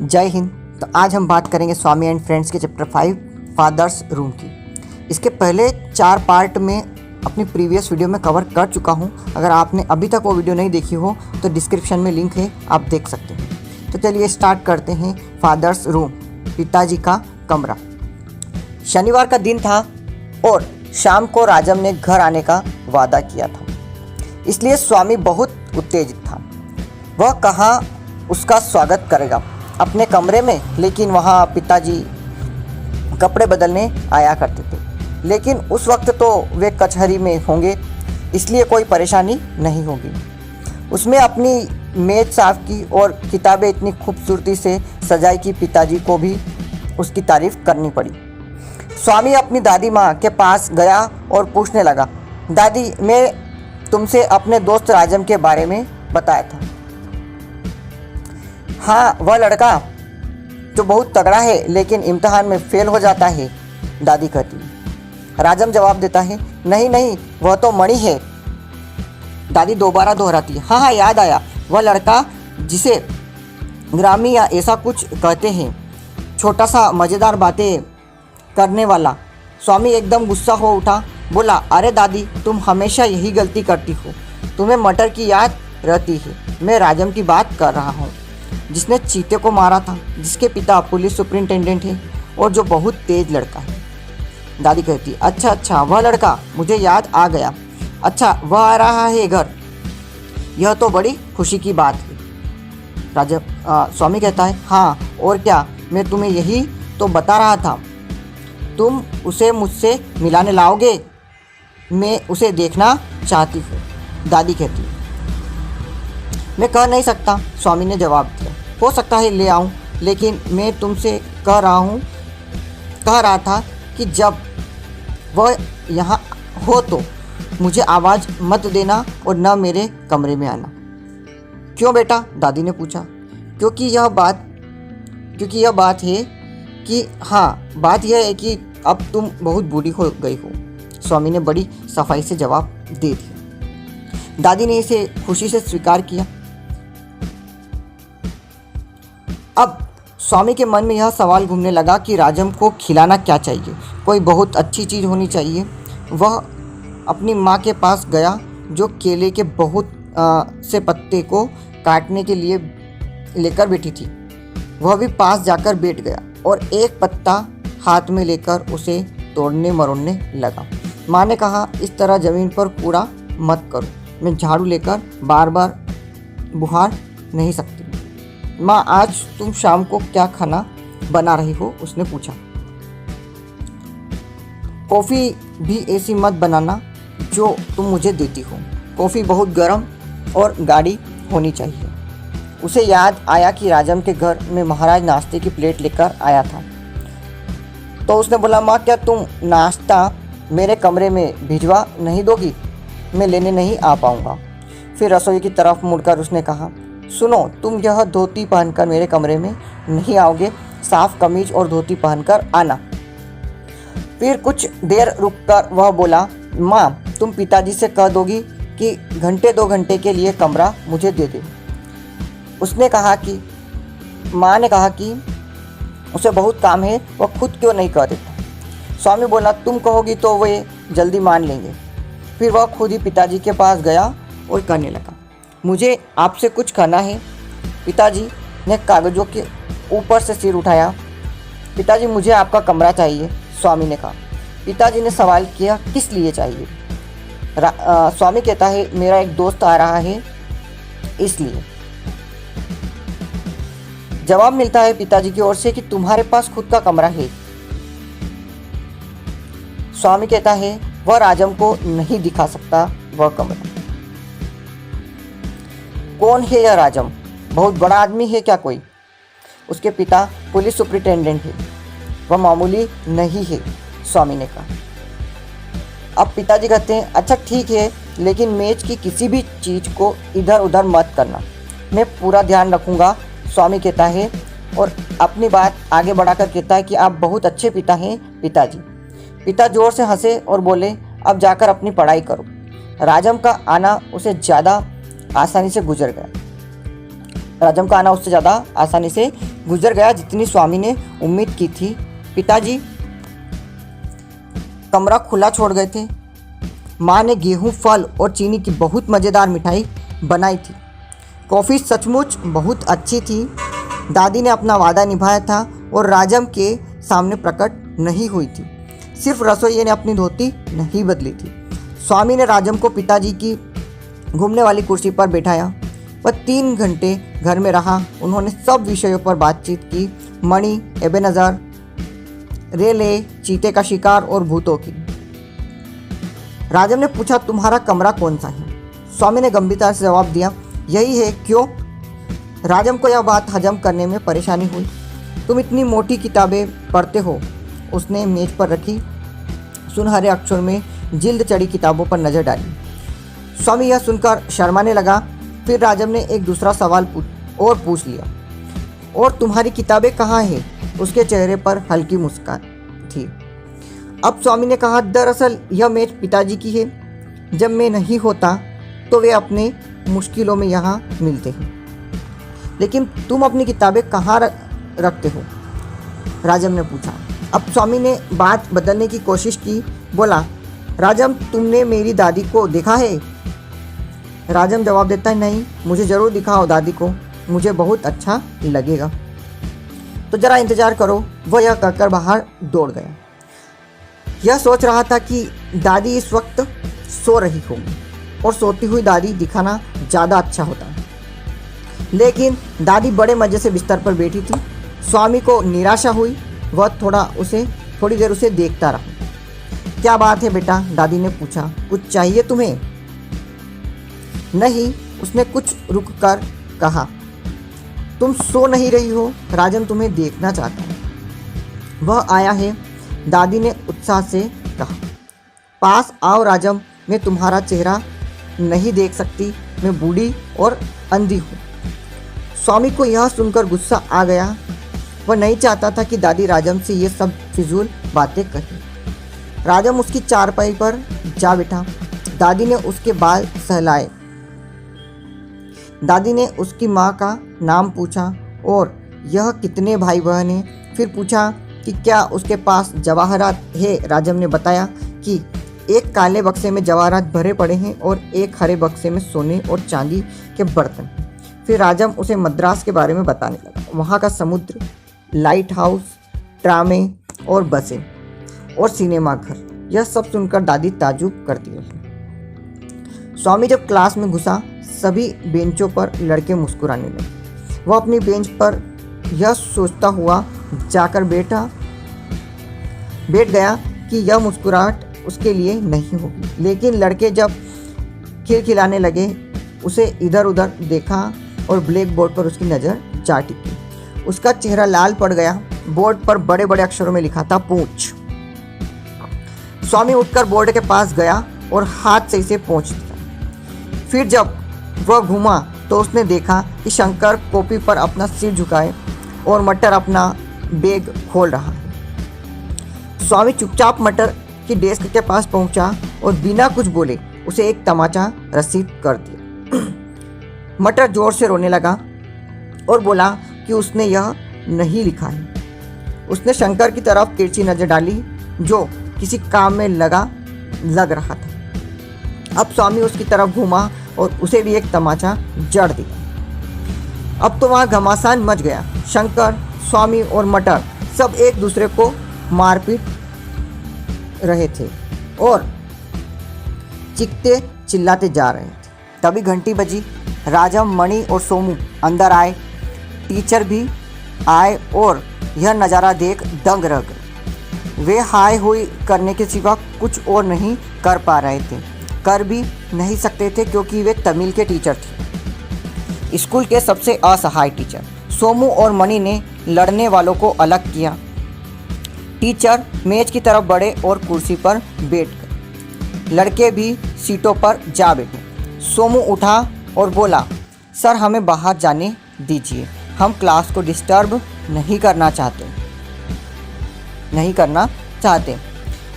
जय हिंद। तो आज हम बात करेंगे स्वामी एंड फ्रेंड्स के चैप्टर 5 फादर्स रूम की। इसके पहले 4 पार्ट में अपनी प्रीवियस वीडियो में कवर कर चुका हूं। अगर आपने अभी तक वो वीडियो नहीं देखी हो तो डिस्क्रिप्शन में लिंक है, आप देख सकते हैं। तो चलिए स्टार्ट करते हैं। फादर्स रूम, पिताजी का कमरा। शनिवार का दिन था और शाम को राजम ने घर आने का वादा किया था, इसलिए स्वामी बहुत उत्तेजित था। वह कहाँ उसका स्वागत करेगा अपने कमरे में, लेकिन वहाँ पिताजी कपड़े बदलने आया करते थे। लेकिन उस वक्त तो वे कचहरी में होंगे, इसलिए कोई परेशानी नहीं होगी। उसमें अपनी मेज़ साफ़ की और किताबें इतनी खूबसूरती से सजाई कि पिताजी को भी उसकी तारीफ़ करनी पड़ी। स्वामी अपनी दादी माँ के पास गया और पूछने लगा, दादी, मैं तुमसे अपने दोस्त राजम के बारे में बताया था। हाँ, वह लड़का जो बहुत तगड़ा है लेकिन इम्तिहान में फेल हो जाता है, दादी कहती है। राजम जवाब देता है, नहीं नहीं, वह तो मणि है। दादी दोबारा दोहराती है, हाँ हाँ, याद आया, वह लड़का जिसे ग्रामी या ऐसा कुछ कहते हैं, छोटा सा मज़ेदार बातें करने वाला। स्वामी एकदम गुस्सा हो उठा, बोला, अरे दादी, तुम हमेशा यही गलती करती हो, तुम्हें मटर की याद रहती है। मैं राजम की बात कर रहा हूँ, जिसने चीते को मारा था, जिसके पिता पुलिस सुपरिंटेंडेंट है और जो बहुत तेज लड़का है। दादी कहती, अच्छा अच्छा, वह लड़का, मुझे याद आ गया। अच्छा, वह आ रहा है घर, यह तो बड़ी खुशी की बात है। स्वामी कहता है, हाँ और क्या, मैं तुम्हें यही तो बता रहा था। तुम उसे मुझसे मिलाने लाओगे? मैं उसे देखना चाहती हूँ, दादी कहती। मैं कह नहीं सकता, स्वामी ने जवाब दिया। हो सकता है ले आऊं, लेकिन मैं तुमसे कह रहा था कि जब वह यहाँ हो तो मुझे आवाज़ मत देना और न मेरे कमरे में आना। क्यों बेटा? दादी ने पूछा। क्योंकि यह बात है कि बात यह है कि अब तुम बहुत बूढ़ी हो गई हो, स्वामी ने बड़ी सफाई से जवाब दे दिया। दादी ने इसे खुशी से स्वीकार किया। अब स्वामी के मन में यह सवाल घूमने लगा कि राजम को खिलाना क्या चाहिए। कोई बहुत अच्छी चीज़ होनी चाहिए। वह अपनी माँ के पास गया, जो केले के बहुत से पत्ते को काटने के लिए लेकर बैठी थी। वह भी पास जाकर बैठ गया और एक पत्ता हाथ में लेकर उसे तोड़ने मरोड़ने लगा। माँ ने कहा, इस तरह ज़मीन पर कूड़ा मत करो, मैं झाड़ू लेकर बार बार बुहार नहीं सकती। माँ, आज तुम शाम को क्या खाना बना रही हो? उसने पूछा। कॉफ़ी भी ऐसी मत बनाना जो तुम मुझे देती हो। कॉफ़ी बहुत गर्म और गाढ़ी होनी चाहिए। उसे याद आया कि राजम के घर में महाराज नाश्ते की प्लेट लेकर आया था। तो उसने बोला, माँ, क्या तुम नाश्ता मेरे कमरे में भिजवा नहीं दोगी? मैं लेने नहीं आ पाऊँगा। फिर रसोई की तरफ मुड़कर उसने कहा, सुनो, तुम यह धोती पहनकर मेरे कमरे में नहीं आओगे, साफ कमीज और धोती पहनकर आना। फिर कुछ देर रुककर वह बोला, माँ, तुम पिताजी से कह दोगी कि घंटे 2 घंटे के लिए कमरा मुझे दे दे। माँ ने कहा कि उसे बहुत काम है, वह खुद क्यों नहीं कह देता। स्वामी बोला, तुम कहोगी तो वे जल्दी मान लेंगे। फिर वह खुद ही पिताजी के पास गया और कहने लगा, मुझे आपसे कुछ कहना है। पिताजी ने कागज़ों के ऊपर से सिर उठाया। पिताजी, मुझे आपका कमरा चाहिए, स्वामी ने कहा। पिताजी ने सवाल किया, किस लिए चाहिए? स्वामी कहता है, मेरा एक दोस्त आ रहा है, इसलिए। जवाब मिलता है पिताजी की ओर से कि तुम्हारे पास खुद का कमरा है। स्वामी कहता है, वह राजम को नहीं दिखा सकता वह कमरा। कौन है यह राजम? बहुत बड़ा आदमी है क्या कोई? उसके पिता पुलिस सुपरिटेंडेंट है, वह मामूली नहीं है, स्वामी ने कहा। अब पिताजी कहते हैं, अच्छा ठीक है, लेकिन मेज की किसी भी चीज़ को इधर उधर मत करना, मैं पूरा ध्यान रखूँगा, स्वामी कहता है। और अपनी बात आगे बढ़ाकर कहता है कि आप बहुत अच्छे पिता हैं, पिताजी। पिता जोर से हंसे और बोले, अब जाकर अपनी पढ़ाई करो। राजम का आना उसे ज़्यादा आसानी से गुजर गया। राजम का आना उससे ज़्यादा आसानी से गुजर गया जितनी स्वामी ने उम्मीद की थी। पिताजी कमरा खुला छोड़ गए थे। माँ ने गेहूं, फल और चीनी की बहुत मज़ेदार मिठाई बनाई थी। कॉफ़ी सचमुच बहुत अच्छी थी। दादी ने अपना वादा निभाया था और राजम के सामने प्रकट नहीं हुई थी। सिर्फ रसोइये ने अपनी धोती नहीं बदली थी। स्वामी ने राजम को पिताजी की घूमने वाली कुर्सी पर बैठाया। वह 3 घंटे घर में रहा। उन्होंने सब विषयों पर बातचीत की, मणि, एबेनज़र, रेले, चीते का शिकार और भूतों की। राजम ने पूछा, तुम्हारा कमरा कौन सा है? स्वामी ने गंभीरता से जवाब दिया, यही है। क्यों? राजम को यह बात हजम करने में परेशानी हुई। तुम इतनी मोटी किताबें पढ़ते हो। उसने मेज पर रखी सुनहरे अक्षर में जिल्द चढ़ी किताबों पर नज़र डाली। स्वामी यह सुनकर शर्माने लगा। फिर राजम ने एक दूसरा सवाल पूछ लिया, और तुम्हारी किताबें कहाँ हैं? उसके चेहरे पर हल्की मुस्कान थी। अब स्वामी ने कहा, दरअसल यह मेज पिताजी की है। जब मैं नहीं होता तो वे अपने मुश्किलों में यहाँ मिलते हैं। लेकिन तुम अपनी किताबें कहाँ रखते हो? राजम ने पूछा। अब स्वामी ने बात बदलने की कोशिश की। बोला, राजम, तुमने मेरी दादी को देखा है? राजम जवाब देता है, नहीं। मुझे ज़रूर दिखाओ दादी को, मुझे बहुत अच्छा लगेगा। तो ज़रा इंतज़ार करो। वह यह कहकर बाहर दौड़ गया। यह सोच रहा था कि दादी इस वक्त सो रही होगी और सोती हुई दादी दिखाना ज़्यादा अच्छा होता है। लेकिन दादी बड़े मज़े से बिस्तर पर बैठी थी। स्वामी को निराशा हुई। वह थोड़ी देर उसे देखता रहा। क्या बात है बेटा? दादी ने पूछा। कुछ चाहिए तुम्हें? नहीं, उसने कुछ रुक कर कहा। तुम सो नहीं रही हो? राजम तुम्हें देखना चाहता है। वह आया है, दादी ने उत्साह से कहा। पास आओ राजम, मैं तुम्हारा चेहरा नहीं देख सकती। मैं बूढ़ी और अंधी हूँ। स्वामी को यह सुनकर गुस्सा आ गया। वह नहीं चाहता था कि दादी राजम से ये सब फिजूल बातें कहे। राजम उसकी चारपाई पर जा बैठा। दादी ने उसके बाल सहलाए। दादी ने उसकी माँ का नाम पूछा और यह कितने भाई बहन हैं। फिर पूछा कि क्या उसके पास जवाहरात है। राजम ने बताया कि एक काले बक्से में जवाहरात भरे पड़े हैं और एक हरे बक्से में सोने और चांदी के बर्तन। फिर राजम उसे मद्रास के बारे में बताने लगा। वहाँ का समुद्र, लाइट हाउस, ट्रामे और बसें और सिनेमा घर। यह सब सुनकर दादी ताज्जुब करती रही। स्वामी जब क्लास में घुसा, सभी बेंचों पर लड़के मुस्कुराने लगे। वह अपनी बेंच पर यह सोचता हुआ जाकर बैठ गया कि यह मुस्कुराहट उसके लिए नहीं होगी। लेकिन लड़के जब खिलखिलाने लगे, उसे इधर उधर देखा और ब्लैक बोर्ड पर उसकी नज़र जा टिकी। उसका चेहरा लाल पड़ गया। बोर्ड पर बड़े बड़े अक्षरों में लिखा था, पूछ। स्वामी उठकर बोर्ड के पास गया और हाथ से इसे पोंछ दिया। फिर जब वह घूमा तो उसने देखा कि शंकर कॉपी पर अपना सिर झुकाए और मटर अपना बैग खोल रहा है। स्वामी चुपचाप मटर की डेस्क के पास पहुंचा और बिना कुछ बोले उसे एक तमाचा रसीद कर दिया। मटर जोर से रोने लगा और बोला कि उसने यह नहीं लिखा है। उसने शंकर की तरफ तिरछी नजर डाली जो किसी काम में लग रहा था। अब स्वामी उसकी तरफ घूमा और उसे भी एक तमाचा जड़ दिया। अब तो वहाँ घमासान मच गया। शंकर, स्वामी और मटर सब एक दूसरे को मारपीट रहे थे और चीखते चिल्लाते जा रहे थे। तभी घंटी बजी। राजम, मणि और सोमू अंदर आए। टीचर भी आए और यह नज़ारा देख दंग रह गए। वे हाय हुई करने के सिवा कुछ और नहीं कर पा रहे थे। कर भी नहीं सकते थे क्योंकि वे तमिल के टीचर थे, स्कूल के सबसे असहाय टीचर। सोमू और मणि ने लड़ने वालों को अलग किया। टीचर मेज की तरफ बढ़े और कुर्सी पर बैठ गए। लड़के भी सीटों पर जा बैठे। सोमू उठा और बोला, सर हमें बाहर जाने दीजिए, हम क्लास को डिस्टर्ब नहीं करना चाहते।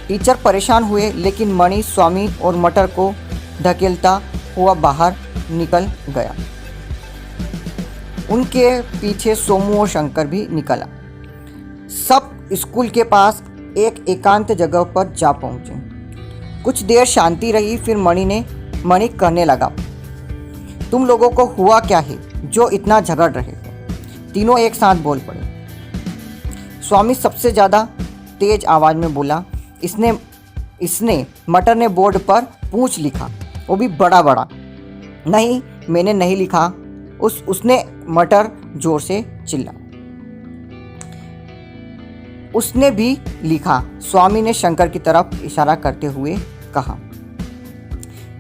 टीचर परेशान हुए लेकिन मणि, स्वामी और मटर को धकेलता हुआ बाहर निकल गया। उनके पीछे सोमू और शंकर भी निकला। सब स्कूल के पास एक एकांत जगह पर जा पहुंचे। कुछ देर शांति रही, फिर मणि कहने लगा, तुम लोगों को हुआ क्या है जो इतना झगड़ रहे हो? तीनों एक साथ बोल पड़े। स्वामी सबसे ज़्यादा तेज आवाज़ में बोला, इसने मटर ने बोर्ड पर पूंछ लिखा, वो भी बड़ा बड़ा। नहीं, मैंने नहीं लिखा, उसने मटर जोर से चिल्ला। उसने भी लिखा, स्वामी ने शंकर की तरफ इशारा करते हुए कहा।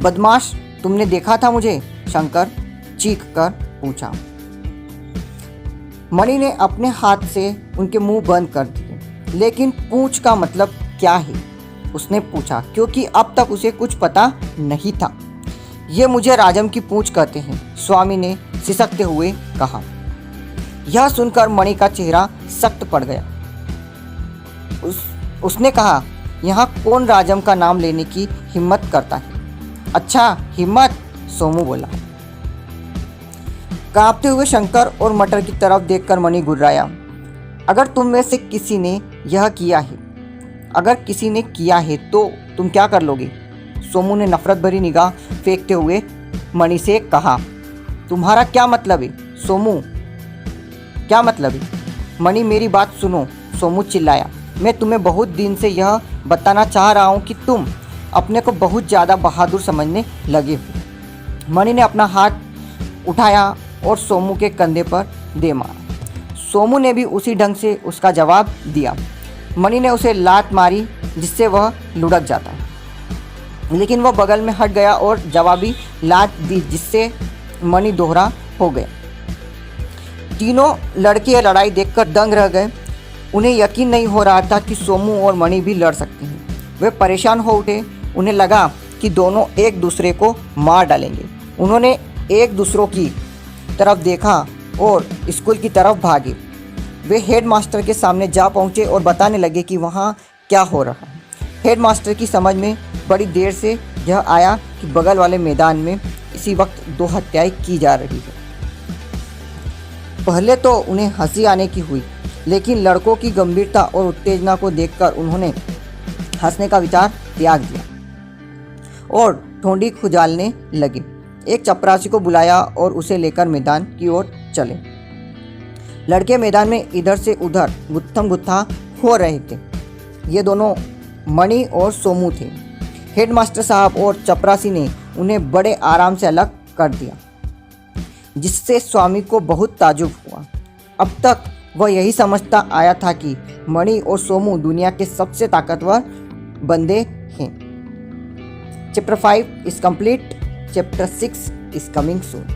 बदमाश, तुमने देखा था मुझे? शंकर चीख कर पूछा। मणि ने अपने हाथ से उनके मुंह बंद कर दिए। लेकिन पूंछ का मतलब क्या है? उसने पूछा, क्योंकि अब तक उसे कुछ पता नहीं था। ये मुझे राजम की पूंछ कहते हैं, स्वामी ने सिसकते हुए कहा। यह सुनकर मणि का चेहरा सख्त पड़ गया। उसने कहा, यहाँ कौन राजम का नाम लेने की हिम्मत करता है? अच्छा, हिम्मत, सोमू बोला। कांपते हुए शंकर और मटर की तरफ देखकर मणि गुर्राया। अगर तुम में से किसी ने यह किया है, अगर किसी ने किया है तो तुम क्या कर लोगे? सोमू ने नफरत भरी निगाह फेंकते हुए मणि से कहा। तुम्हारा क्या मतलब है सोमू? क्या मतलब है? मणि, मेरी बात सुनो, सोमू चिल्लाया। मैं तुम्हें बहुत दिन से यह बताना चाह रहा हूँ कि तुम अपने को बहुत ज़्यादा बहादुर समझने लगे हो। मणि ने अपना हाथ उठाया और सोमू के कंधे पर दे मारा। सोमू ने भी उसी ढंग से उसका जवाब दिया। मणि ने उसे लात मारी जिससे वह लुढ़क जाता, लेकिन वह बगल में हट गया और जवाबी लात दी जिससे मणि दोहरा हो गया। तीनों लड़के यह लड़ाई देखकर दंग रह गए। उन्हें यकीन नहीं हो रहा था कि सोमू और मणि भी लड़ सकते हैं। वे परेशान हो उठे। उन्हें लगा कि दोनों एक दूसरे को मार डालेंगे। उन्होंने एक दूसरों की तरफ देखा और स्कूल की तरफ भागे। वे हेडमास्टर के सामने जा पहुंचे और बताने लगे कि वहाँ क्या हो रहा है। हेडमास्टर की समझ में बड़ी देर से यह आया कि बगल वाले मैदान में इसी वक्त 2 हत्याएं की जा रही है। पहले तो उन्हें हंसी आने की हुई, लेकिन लड़कों की गंभीरता और उत्तेजना को देखकर उन्होंने हंसने का विचार त्याग दिया और ठोंडी खुजालने लगे। एक चपरासी को बुलाया और उसे लेकर मैदान की ओर चले। लड़के मैदान में इधर से उधर गुत्थम गुत्था हो रहे थे। ये दोनों मणि और सोमू थे। हेडमास्टर साहब और चपरासी ने उन्हें बड़े आराम से अलग कर दिया, जिससे स्वामी को बहुत ताज्जुब हुआ। अब तक वह यही समझता आया था कि मणि और सोमू दुनिया के सबसे ताकतवर बंदे हैं। Chapter 5 is complete. Chapter 6 is coming soon.